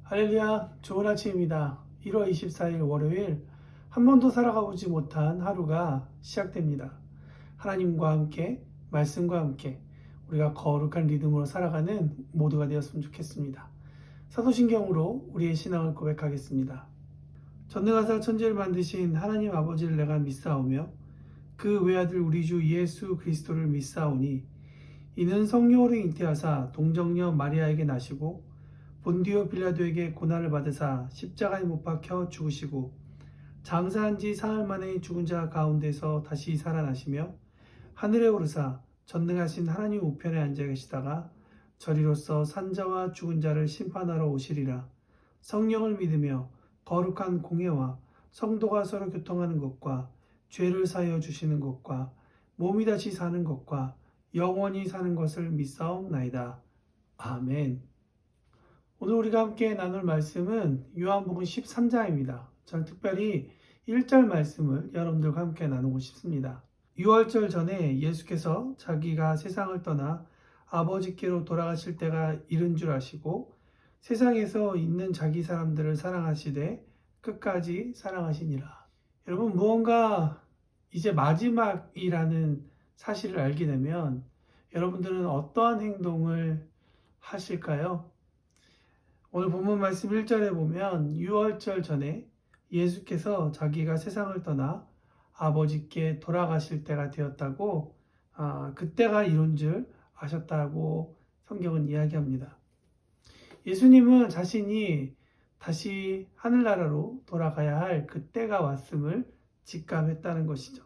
할렐루야, 좋은 아침입니다. 1월 24일 월요일, 한 번도 살아가 보지 못한 하루가 시작됩니다. 하나님과 함께, 말씀과 함께 우리가 거룩한 리듬으로 살아가는 모두가 되었으면 좋겠습니다. 사도신경으로 우리의 신앙을 고백하겠습니다. 전능하사 천지를 만드신 하나님 아버지를 내가 믿사오며 그 외아들 우리 주 예수 그리스도를 믿사오니 이는 성령으로 잉태하사 동정녀 마리아에게 나시고 본디오 빌라도에게 고난을 받으사 십자가에 못 박혀 죽으시고 장사한 지 사흘 만에 죽은 자 가운데서 다시 살아나시며 하늘에 오르사 전능하신 하나님 우편에 앉아 계시다가 저리로서 산자와 죽은 자를 심판하러 오시리라. 성령을 믿으며 거룩한 공예와 성도가 서로 교통하는 것과 죄를 사하여 주시는 것과 몸이 다시 사는 것과 영원히 사는 것을 믿사옵나이다. 아멘. 오늘 우리가 함께 나눌 말씀은 요한복음 13장입니다. 저는 특별히 1절 말씀을 여러분들과 함께 나누고 싶습니다. 유월절 전에 예수께서 자기가 세상을 떠나 아버지께로 돌아가실 때가 이른 줄 아시고 세상에서 있는 자기 사람들을 사랑하시되 끝까지 사랑하시니라. 여러분, 무언가 이제 마지막이라는 사실을 알게 되면 여러분들은 어떠한 행동을 하실까요? 오늘 본문 말씀 1절에 보면 유월절 전에 예수께서 자기가 세상을 떠나 아버지께 돌아가실 때가 되었다고, 그때가 이룬 줄 아셨다고 성경은 이야기합니다. 예수님은 자신이 다시 하늘나라로 돌아가야 할 그때가 왔음을 직감했다는 것이죠.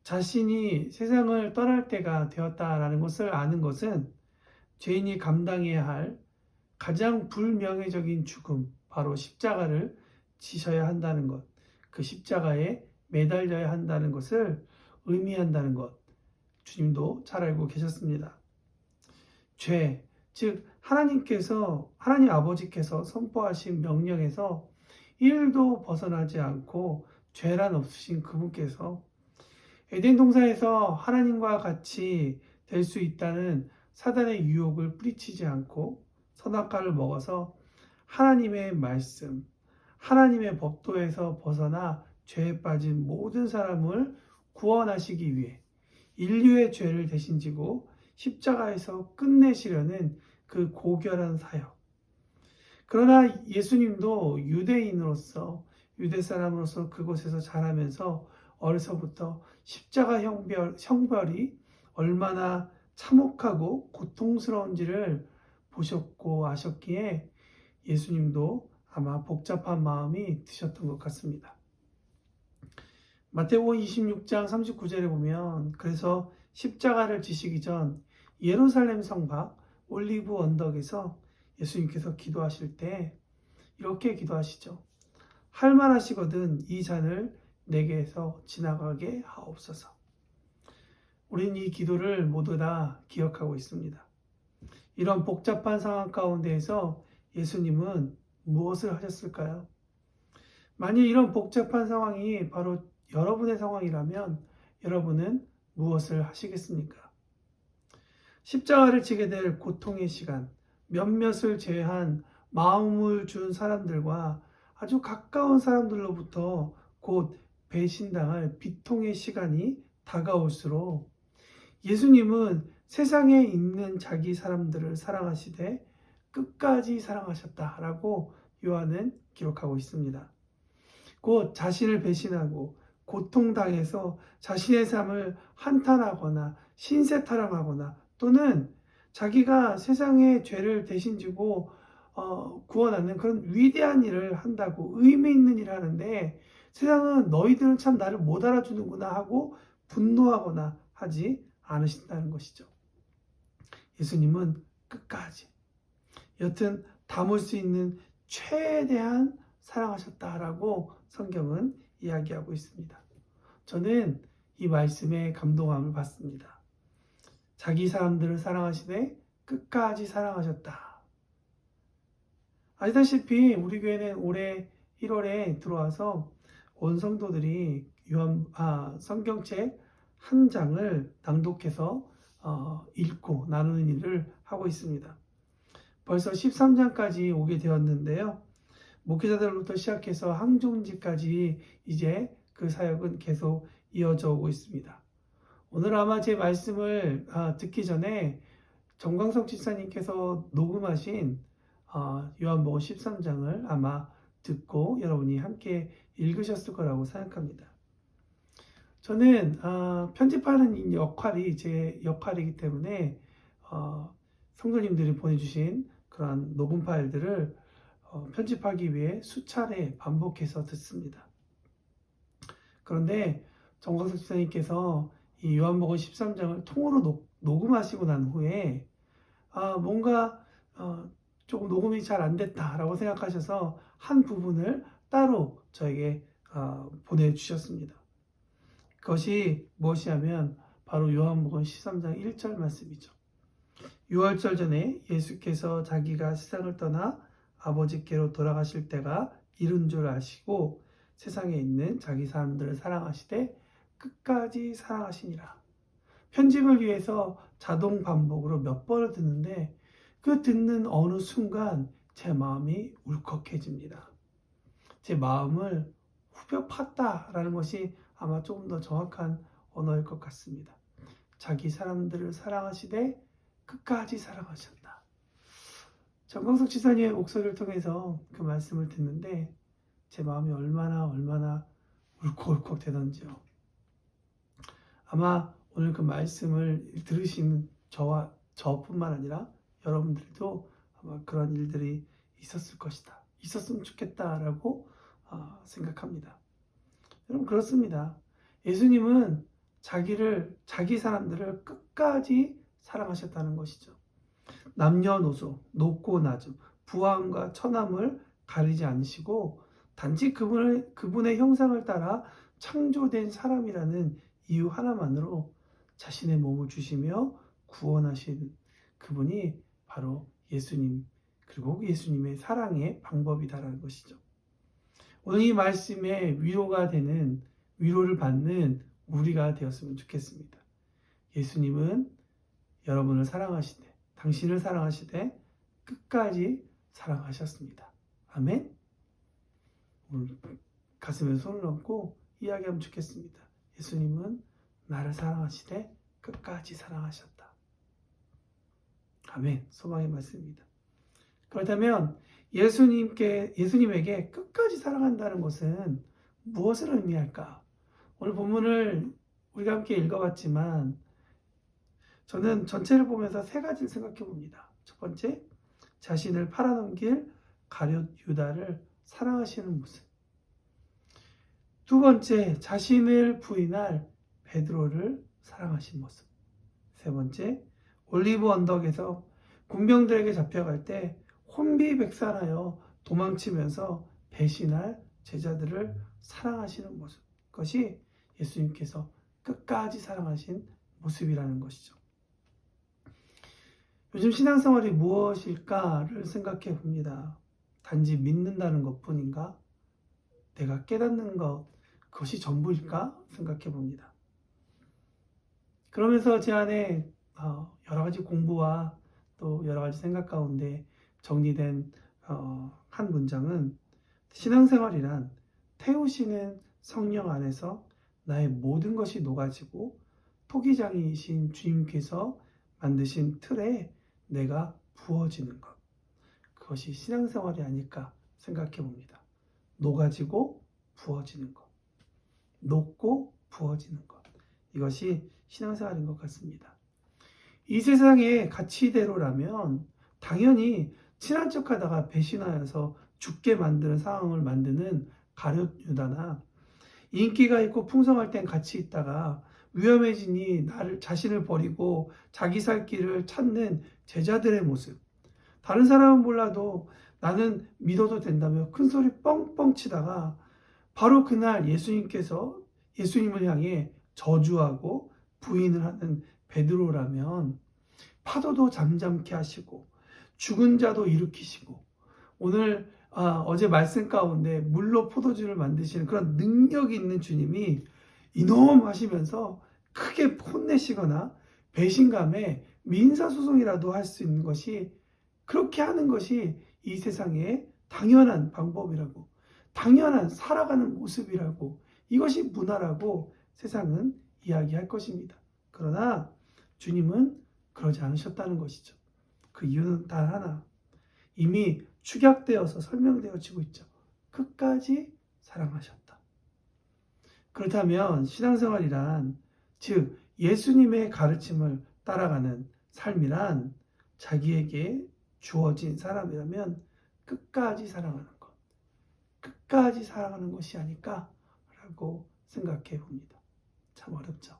자신이 세상을 떠날 때가 되었다라는 것을 아는 것은 죄인이 감당해야 할 가장 불명예적인 죽음, 바로 십자가를 지셔야 한다는 것, 그 십자가에 매달려야 한다는 것을 의미한다는 것, 주님도 잘 알고 계셨습니다. 죄, 즉 하나님 아버지께서 선포하신 명령에서 1도 벗어나지 않고 죄란 없으신 그분께서 에덴 동산에서 하나님과 같이 될 수 있다는 사단의 유혹을 뿌리치지 않고 선악과를 먹어서 하나님의 말씀, 하나님의 법도에서 벗어나 죄에 빠진 모든 사람을 구원하시기 위해 인류의 죄를 대신 지고 십자가에서 끝내시려는 그 고결한 사역. 그러나 예수님도 유대인으로서, 유대 사람으로서 그곳에서 자라면서 어려서부터 십자가 형벌이 얼마나 참혹하고 고통스러운지를 보셨고 아셨기에 예수님도 아마 복잡한 마음이 드셨던 것 같습니다. 마태복음 26장 39절에 보면 그래서 십자가를 지시기 전 예루살렘 성 밖 올리브 언덕에서 예수님께서 기도하실 때 이렇게 기도하시죠. 할만하시거든 이 잔을 내게서 지나가게 하옵소서. 우리는 이 기도를 모두 다 기억하고 있습니다. 이런 복잡한 상황 가운데에서 예수님은 무엇을 하셨을까요? 만약 이런 복잡한 상황이 바로 여러분의 상황이라면 여러분은 무엇을 하시겠습니까? 십자가를 지게 될 고통의 시간, 몇몇을 제외한 마음을 준 사람들과 아주 가까운 사람들로부터 곧 배신당할 비통의 시간이 다가올수록 예수님은 세상에 있는 자기 사람들을 사랑하시되 끝까지 사랑하셨다라고 요한은 기록하고 있습니다. 곧 자신을 배신하고 고통당해서 자신의 삶을 한탄하거나 신세타령하거나 또는 자기가 세상의 죄를 대신 지고 구원하는 그런 위대한 일을 한다고 의미 있는 일을 하는데 세상은 너희들은 참 나를 못 알아주는구나 하고 분노하거나 하지 않으신다는 것이죠. 예수님은 끝까지 여튼 담을 수 있는 최대한 사랑하셨다라고 성경은 이야기하고 있습니다. 저는 이 말씀에 감동함을 받습니다. 자기 사람들을 사랑하시되 끝까지 사랑하셨다. 아시다시피 우리 교회는 올해 1월에 들어와서 온 성도들이 성경책 한 장을 낭독해서 읽고 나누는 일을 하고 있습니다. 벌써 13장까지 오게 되었는데요. 목회자들로부터 시작해서 항종직까지 이제 그 사역은 계속 이어져 오고 있습니다. 오늘 아마 제 말씀을 듣기 전에 정광석 집사님께서 녹음하신 요한복음 13장을 아마 듣고 여러분이 함께 읽으셨을 거라고 생각합니다. 저는 편집하는 역할이 제 역할이기 때문에 성도님들이 보내주신 그런 녹음 파일들을 편집하기 위해 수차례 반복해서 듣습니다. 그런데 정광석 집사님께서 이 요한복음 13장을 통으로 녹음하시고 난 후에 뭔가 조금 녹음이 잘 안 됐다라고 생각하셔서 한 부분을 따로 저에게 보내주셨습니다. 그것이 무엇이냐면 바로 요한복음 13장 1절 말씀이죠. 6월절 전에 예수께서 자기가 세상을 떠나 아버지께로 돌아가실 때가 이른 줄 아시고 세상에 있는 자기 사람들을 사랑하시되 끝까지 사랑하시니라. 편집을 위해서 자동 반복으로 몇 번을 듣는데 그 듣는 어느 순간 제 마음이 울컥해집니다. 제 마음을 후벼 팠다라는 것이 아마 조금 더 정확한 언어일 것 같습니다. 자기 사람들을 사랑하시되 끝까지 사랑하셨다. 정광석 지사님의 목소리를 통해서 그 말씀을 듣는데 제 마음이 얼마나 울컥울컥 되던지요. 아마 오늘 그 말씀을 들으시는 저뿐만 아니라 여러분들도 아마 그런 일들이 있었을 것이다. 있었으면 좋겠다라고 생각합니다. 여러분 그렇습니다. 예수님은 자기 사람들을 끝까지 사랑하셨다는 것이죠. 남녀노소, 높고 낮음, 부함과 천함을 가리지 않으시고 단지 그분의 형상을 따라 창조된 사람이라는 이유 하나만으로 자신의 몸을 주시며 구원하신 그분이 바로 예수님, 그리고 예수님의 사랑의 방법이다라는 것이죠. 오늘 이 말씀에 위로를 받는 우리가 되었으면 좋겠습니다. 예수님은 여러분을 사랑하시되, 당신을 사랑하시되 끝까지 사랑하셨습니다. 아멘. 오늘 가슴에 손을 얹고 이야기하면 좋겠습니다. 예수님은 나를 사랑하시되 끝까지 사랑하셨다. 아멘. 소망의 말씀입니다. 그렇다면 예수님에게 끝까지 사랑한다는 것은 무엇을 의미할까? 오늘 본문을 우리가 함께 읽어봤지만 저는 전체를 보면서 세 가지를 생각해 봅니다. 첫 번째, 자신을 팔아넘길 가룟 유다를 사랑하시는 모습. 두 번째, 자신을 부인할 베드로를 사랑하신 모습. 세 번째, 올리브 언덕에서 군병들에게 잡혀갈 때 혼비백산하여 도망치면서 배신할 제자들을 사랑하시는 모습. 그것이 예수님께서 끝까지 사랑하신 모습이라는 것이죠. 요즘 신앙생활이 무엇일까를 생각해 봅니다. 단지 믿는다는 것뿐인가? 내가 깨닫는 것, 그것이 전부일까? 생각해 봅니다. 그러면서 제 안에 여러 가지 공부와 또 여러 가지 생각 가운데 정리된 한 문장은 신앙생활이란 태우시는 성령 안에서 나의 모든 것이 녹아지고 토기장이신 주님께서 만드신 틀에 내가 부어지는 것. 그것이 신앙생활이 아닐까 생각해 봅니다. 녹아지고 부어지는 것. 녹고 부어지는 것. 이것이 신앙생활인 것 같습니다. 이 세상의 가치대로라면 당연히 친한 척하다가 배신하여서 죽게 만드는 상황을 만드는 가룟 유다나 인기가 있고 풍성할 땐 같이 있다가 위험해지니 자신을 버리고 자기 살 길을 찾는 제자들의 모습. 다른 사람은 몰라도 나는 믿어도 된다며 큰 소리 뻥뻥 치다가 바로 그날 예수님을 향해 저주하고 부인을 하는 베드로라면 파도도 잠잠케 하시고 죽은 자도 일으키시고 오늘 어제 말씀 가운데 물로 포도주를 만드시는 그런 능력이 있는 주님이 이놈 하시면서 크게 혼내시거나 배신감에 민사소송이라도 할 수 있는 것이 그렇게 하는 것이 이 세상의 당연한 방법이라고, 당연한 살아가는 모습이라고, 이것이 문화라고 세상은 이야기할 것입니다. 그러나 주님은 그러지 않으셨다는 것이죠. 그 이유는 단 하나, 이미 축약되어서 설명되어지고 있죠. 끝까지 사랑하셨다. 그렇다면 신앙생활이란, 즉 예수님의 가르침을 따라가는 삶이란 자기에게 주어진 사람이라면 끝까지 사랑하는 것, 끝까지 사랑하는 것이 아닐까라고 생각해 봅니다. 참 어렵죠.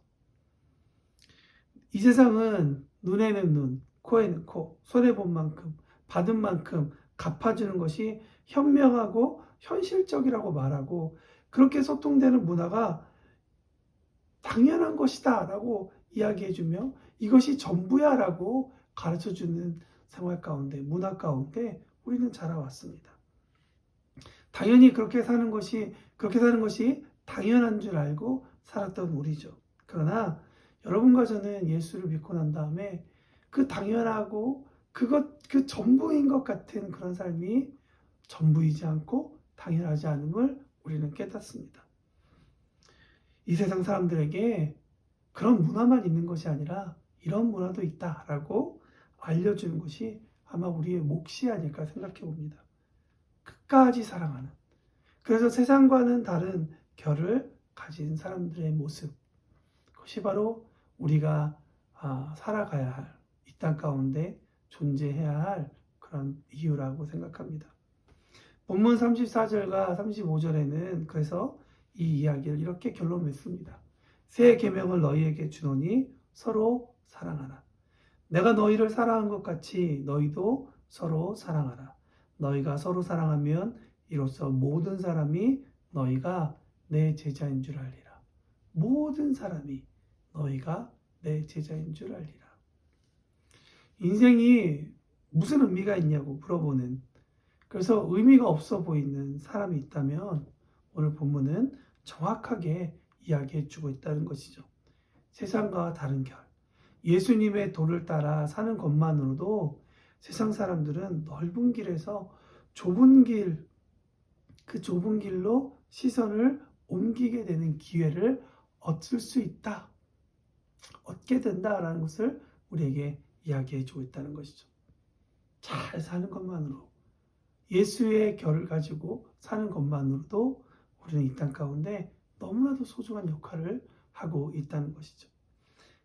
이 세상은 눈에는 눈, 코에는 코, 손해본 만큼, 받은 만큼 갚아주는 것이 현명하고 현실적이라고 말하고, 그렇게 소통되는 문화가 당연한 것이다 라고 이야기해주며 이것이 전부야 라고 가르쳐주는 생활 가운데, 문화 가운데 우리는 자라왔습니다. 당연히 그렇게 사는 것이 당연한 줄 알고 살았던 우리죠. 그러나 여러분과 저는 예수를 믿고 난 다음에 그 당연하고 그 전부인 것 같은 그런 삶이 전부이지 않고 당연하지 않음을 우리는 깨닫습니다. 이 세상 사람들에게 그런 문화만 있는 것이 아니라 이런 문화도 있다라고 알려주는 것이 아마 우리의 몫이 아닐까 생각해 봅니다. 끝까지 사랑하는, 그래서 세상과는 다른 결을 가진 사람들의 모습, 그것이 바로 우리가 살아가야 할, 이 땅 가운데 존재해야 할 그런 이유라고 생각합니다. 본문 34절과 35절에는 그래서 이 이야기를 이렇게 결론 맺습니다. 새 계명을 너희에게 주노니 서로 사랑하라. 내가 너희를 사랑한 것 같이 너희도 서로 사랑하라. 너희가 서로 사랑하면 이로써 모든 사람이 너희가 내 제자인 줄 알리라. 모든 사람이 너희가 내 제자인 줄 알리라. 인생이 무슨 의미가 있냐고 물어보는, 그래서 의미가 없어 보이는 사람이 있다면 오늘 본문은 정확하게 이야기해 주고 있다는 것이죠. 세상과 다른 결, 예수님의 도를 따라 사는 것만으로도 세상 사람들은 넓은 길에서 좁은 길, 그 좁은 길로 시선을 옮기게 되는 기회를 얻을 수 있다, 얻게 된다라는 것을 우리에게 이야기해 주고 있다는 것이죠. 잘 사는 것만으로, 예수의 결을 가지고 사는 것만으로도 우리는 이 땅 가운데 너무나도 소중한 역할을 하고 있다는 것이죠.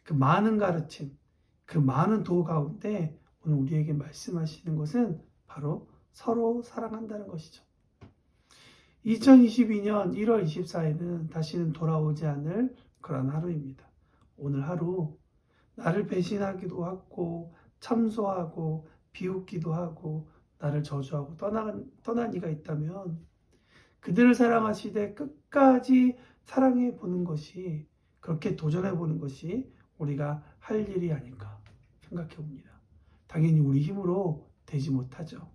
그 많은 가르침, 그 많은 도 가운데 오늘 우리에게 말씀하시는 것은 바로 서로 사랑한다는 것이죠. 2022년 1월 24일은 다시는 돌아오지 않을 그런 하루입니다. 오늘 하루 나를 배신하기도 하고 참소하고 비웃기도 하고 나를 저주하고 떠난 이가 있다면 그들을 사랑하시되 끝까지 사랑해 보는 것이, 그렇게 도전해 보는 것이 우리가 할 일이 아닐까 생각해 봅니다. 당연히 우리 힘으로 되지 못하죠.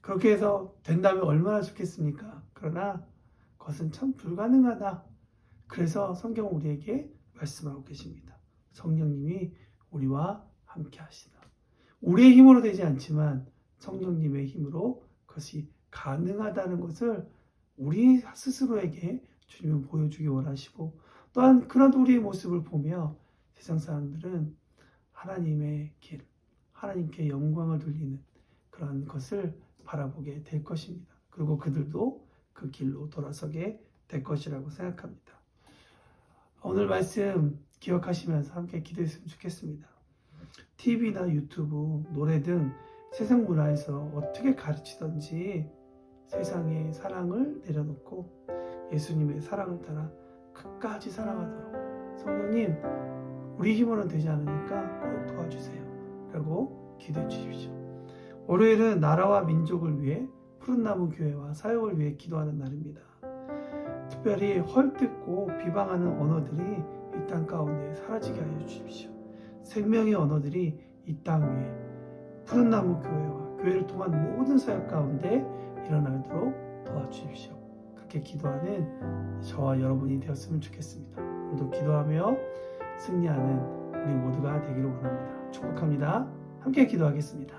그렇게 해서 된다면 얼마나 좋겠습니까? 그러나 그것은 참 불가능하다. 그래서 성경은 우리에게 말씀하고 계십니다. 성령님이 우리와 함께 하시다. 우리의 힘으로 되지 않지만 성령님의 힘으로 그것이 가능하다는 것을 우리 스스로에게 주님은 보여주기 원하시고, 또한 그런 우리의 모습을 보며 세상 사람들은 하나님의 길, 하나님께 영광을 돌리는 그런 것을 바라보게 될 것입니다. 그리고 그들도 그 길로 돌아서게 될 것이라고 생각합니다. 오늘 말씀 기억하시면서 함께 기도했으면 좋겠습니다. TV나 유튜브, 노래 등 세상 문화에서 어떻게 가르치던지 세상의 사랑을 내려놓고 예수님의 사랑을 따라 끝까지 사랑하도록 성령님, 우리 힘으로는 되지 않으니까 꼭 도와주세요 라고 기도해 주십시오. 월요일은 나라와 민족을 위해 푸른나무 교회와 사역을 위해 기도하는 날입니다. 특별히 헐뜯고 비방하는 언어들이 이 땅 가운데 사라지게 하여 주십시오. 생명의 언어들이 이 땅 위에 푸른나무 교회와 교회를 통한 모든 사역 가운데 일어나도록 도와주십시오. 그렇게 기도하는 저와 여러분이 되었으면 좋겠습니다. 오늘도 기도하며 승리하는 우리 모두가 되기를 원합니다. 축복합니다. 함께 기도하겠습니다.